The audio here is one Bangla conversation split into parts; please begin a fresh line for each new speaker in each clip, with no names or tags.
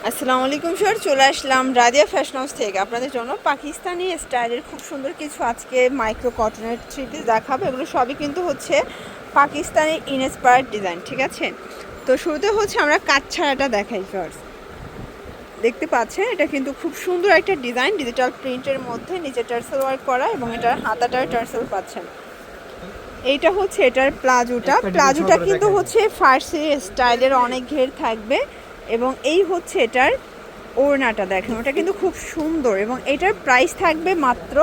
আসসালামু আলাইকুম স্যার, চলে আসলাম রাদিয়া ফ্যাশন হাউস থেকে আপনাদের জন্য পাকিস্তানি স্টাইলের খুব সুন্দর কিছু আজকে মাইক্রো কটনের থ্রি পিস দেখাবো। এগুলো সবই কিন্তু হচ্ছে পাকিস্তানি ইন্সপায়ার্ড ডিজাইন, ঠিক আছে। তো শুরুতে হচ্ছে আমরা কাজ ছাড়াটা দেখাই ফার্স্ট। দেখতে পাচ্ছেন এটা কিন্তু খুব সুন্দর একটা ডিজাইন, ডিজিটাল প্রিন্টের মধ্যে নিচে টার্সেল ওয়ার্ক করা এবং এটার হাতাটার টার্সেল পাচ্ছেন। এইটা হচ্ছে এটার প্লাজোটা কিন্তু হচ্ছে ফার্সি স্টাইলের অনেক ঘের থাকবে এবং এই হচ্ছে এটার ওড়নাটা দেখেন, ওটা কিন্তু খুব সুন্দর এবং এটার প্রাইস থাকবে মাত্র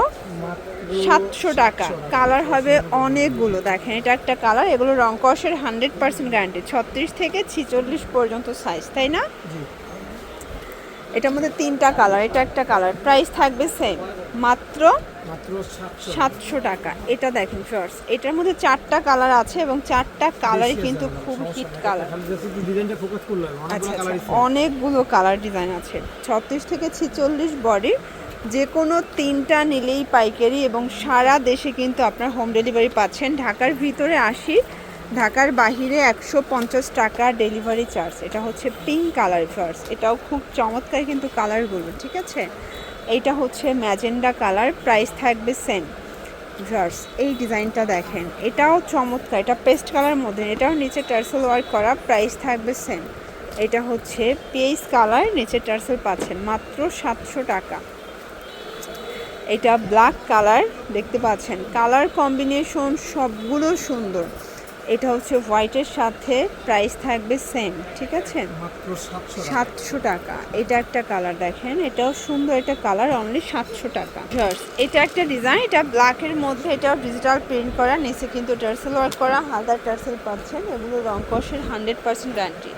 700 টাকা। কালার হবে অনেকগুলো, দেখেন এটা একটা কালার, এগুলো রং কষের 100% গ্যারান্টি, 36 থেকে 46 পর্যন্ত সাইজ, তাই না? এটার মধ্যে 3টা কালার, এটা একটা কালার, প্রাইস থাকবে সেম মাত্র 700 টাকা। এটা দেখেন ফার্স্ট, এটার মধ্যে 4টা কালার আছে এবং 4টা কালারই কিন্তু খুব হিট কালার। আচ্ছা, অনেকগুলো কালার ডিজাইন আছে, 36 থেকে 46 বডি, যে কোনো 3টা নিলেই পাইকারি এবং সারা দেশে কিন্তু আপনার হোম ডেলিভারি পাচ্ছেন। ঢাকার ভিতরে 80, ঢাকার বাহিরে 150 টাকা ডেলিভারি চার্জ। এটা হচ্ছে পিঙ্ক কালার ফার্স্ট, এটাও খুব চমৎকার কিন্তু কালারগুলো, ঠিক আছে। এইটা হচ্ছে ম্যাজেন্ডা কালার, প্রাইস থাকবে সেম। ভিউয়ার্স এই ডিজাইনটা দেখেন, এটাও চমৎকার, এটা পেস্ট কালার মধ্যে, এটাও নিচে টার্সেল ওয়ার্ক করা, প্রাইস থাকবে সেম। এটা হচ্ছে পেস্ট কালার, নিচে টার্সেল পাচ্ছেন মাত্র 700 টাকা। এটা ব্ল্যাক কালার, দেখতে পাচ্ছেন কালার কম্বিনেশন সবগুলো সুন্দর। এটা হচ্ছে হোয়াইটের সাথে, প্রাইস থাকবে সেম, ঠিক আছে, মাত্র 700 টাকা। এটা একটা কালার দেখেন, এটাও সুন্দর, এটা কালার অনলি 700 টাকা। এটা একটা ডিজাইন, এটা ব্ল্যাকের মধ্যে, এটাও ডিজিটাল প্রিন্ট করা, নিচে কিন্তু টার্সেল ওয়ার্ক করা, হালদার টার্সেল পাচ্ছেন, এগুলো রং কষের 100% গ্যারান্টি,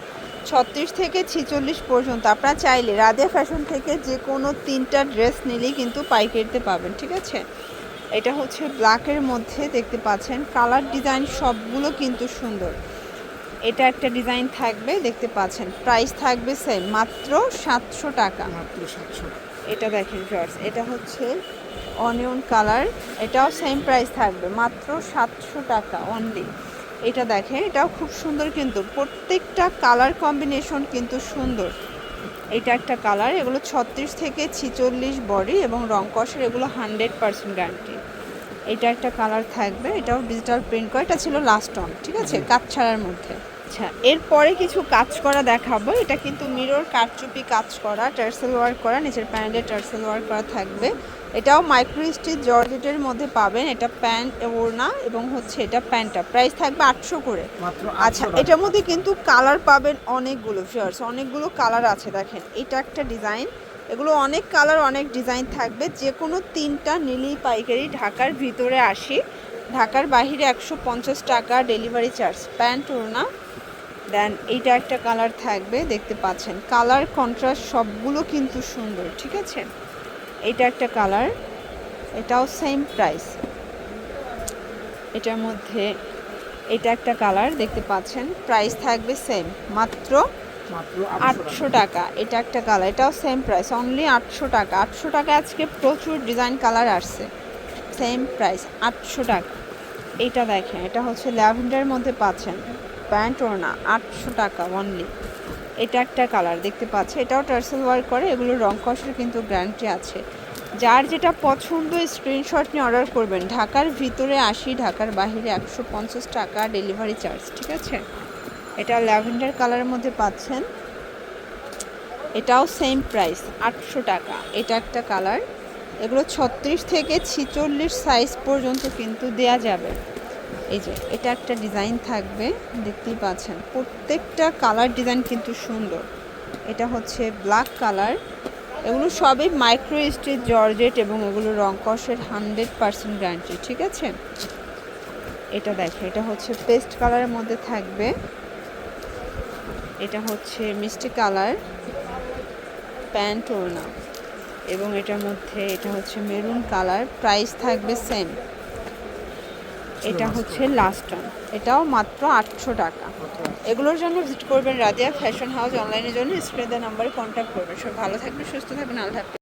36 থেকে 46 পর্যন্ত। আপনারা চাইলে রাদিয়া ফ্যাশন থেকে যে কোনো 3টা ড্রেস নিলেই কিন্তু পাইকারিতে পাবেন, ঠিক আছে। এটা হচ্ছে ব্ল্যাকের মধ্যে, দেখতে পাচ্ছেন কালার ডিজাইন সবগুলো কিন্তু সুন্দর। এটা একটা ডিজাইন থাকবে, দেখতে পাচ্ছেন, প্রাইস থাকবে সেম মাত্র 700 টাকা। এটা দেখেন ভিউয়ার্স, এটা হচ্ছে অনিয়ন কালার, এটাও সেম প্রাইস থাকবে মাত্র 700 টাকা অনলি। এটা দেখেন, এটাও খুব সুন্দর কিন্তু প্রত্যেকটা কালার কম্বিনেশন কিন্তু সুন্দর। এটা একটা কালার, এগুলো 36 থেকে 46 বডি এবং রং কষের, এগুলো 100% গ্যারান্টি। এটা একটা কালার থাকবে, এটাও ডিজিটাল প্রিন্ট করা, এটা ছিল লাস্ট অন, ঠিক আছে, কাজ ছাড়ার মধ্যে। আচ্ছা, এরপরে কিছু কাজ করা দেখাবো। এটা কিন্তু মিরর কারচুপি কাজ করা, টার্সেল ওয়ার্ক করা, নিচের প্যান্টে টার্সেল ওয়ার্ক করা থাকবে। এটাও মাইক্রো স্টিচ জর্জেটের মধ্যে পাবেন। এটা প্যান্ট ওড়না এবং হচ্ছে এটা প্যান্টটা, প্রাইস থাকবে 800 করে। আচ্ছা, এটার মধ্যে কিন্তু কালার পাবেন অনেকগুলো ফিয়ার্স, অনেকগুলো কালার আছে দেখেন। এটা একটা ডিজাইন, এগুলো অনেক কালার অনেক ডিজাইন থাকবে, যে কোনো 3টা নিলেই পাইকারি, ঢাকার ভিতরে 80, ঢাকার বাহিরে 150 টাকা ডেলিভারি চার্জ। প্যান্ট ওড়না দেন এইটা একটা কালার থাকবে, দেখতে পাচ্ছেন কালার কন্ট্রাস্ট সবগুলো কিন্তু সুন্দর, ঠিক আছে। এটা একটা কালার, এটাও সেম প্রাইস। এটার মধ্যে এটা একটা কালার, দেখতে পাচ্ছেন, প্রাইস থাকবে সেম মাত্র 800 টাকা। এটা একটা কালার, এটাও সেম প্রাইস অনলি 800 টাকা। 800 টাকা আজকে প্রচুর ডিজাইন কালার আসছে, সেম প্রাইস 800 টাকা। এইটা দেখেন, এটা হচ্ছে ল্যাভেন্ডারের মধ্যে পাচ্ছেন, প্যান্ট ওড়না 800 টাকা অনলি। এটা একটা কালার, দেখতে পাচ্ছে, এটাও টার্সেল ওয়ার্ক করে, এগুলো রং কষের কিন্তু গ্যারান্টি আছে। যার যেটা পছন্দ স্ক্রিনশট নিয়ে অর্ডার করবেন। ঢাকার ভিতরে 80, ঢাকার বাইরে 150 টাকা ডেলিভারি চার্জ, ঠিক আছে। এটা ল্যাভেন্ডার কালারের মধ্যে পাচ্ছেন, এটাও সেম প্রাইস 800 টাকা। এটা একটা কালার, এগুলো 36 থেকে 46 সাইজ পর্যন্ত কিন্তু দেয়া যাবে। এই যে এটা একটা ডিজাইন থাকবে, দেখতেই পাচ্ছেন প্রত্যেকটা কালার ডিজাইন কিন্তু সুন্দর। এটা হচ্ছে ব্ল্যাক কালার, এগুলো সবই মাইক্রো স্টিচ জর্জেট এবং এগুলো রং কষের 100% গ্যারান্টি, ঠিক আছে। এটা দেখে, এটা হচ্ছে পেস্ট কালারের মধ্যে থাকবে, এটা হচ্ছে মিষ্টি কালার, প্যান্ট ওড়না এবং এটার মধ্যে এটা হচ্ছে মেরুন কালার, প্রাইস থাকবে সেম। এটা হচ্ছে লাস্ট ওয়ান, এটাও মাত্র 800 টাকা। এগুলোর জন্য ভিজিট করবেন রাদিয়া ফ্যাশন হাউস, অনলাইনের জন্য স্ক্রিনে দেওয়া নাম্বারে কন্ট্যাক্ট করবেন। সব ভালো থাকবেন, সুস্থ থাকবেন, আল্লাহ হাফেজ।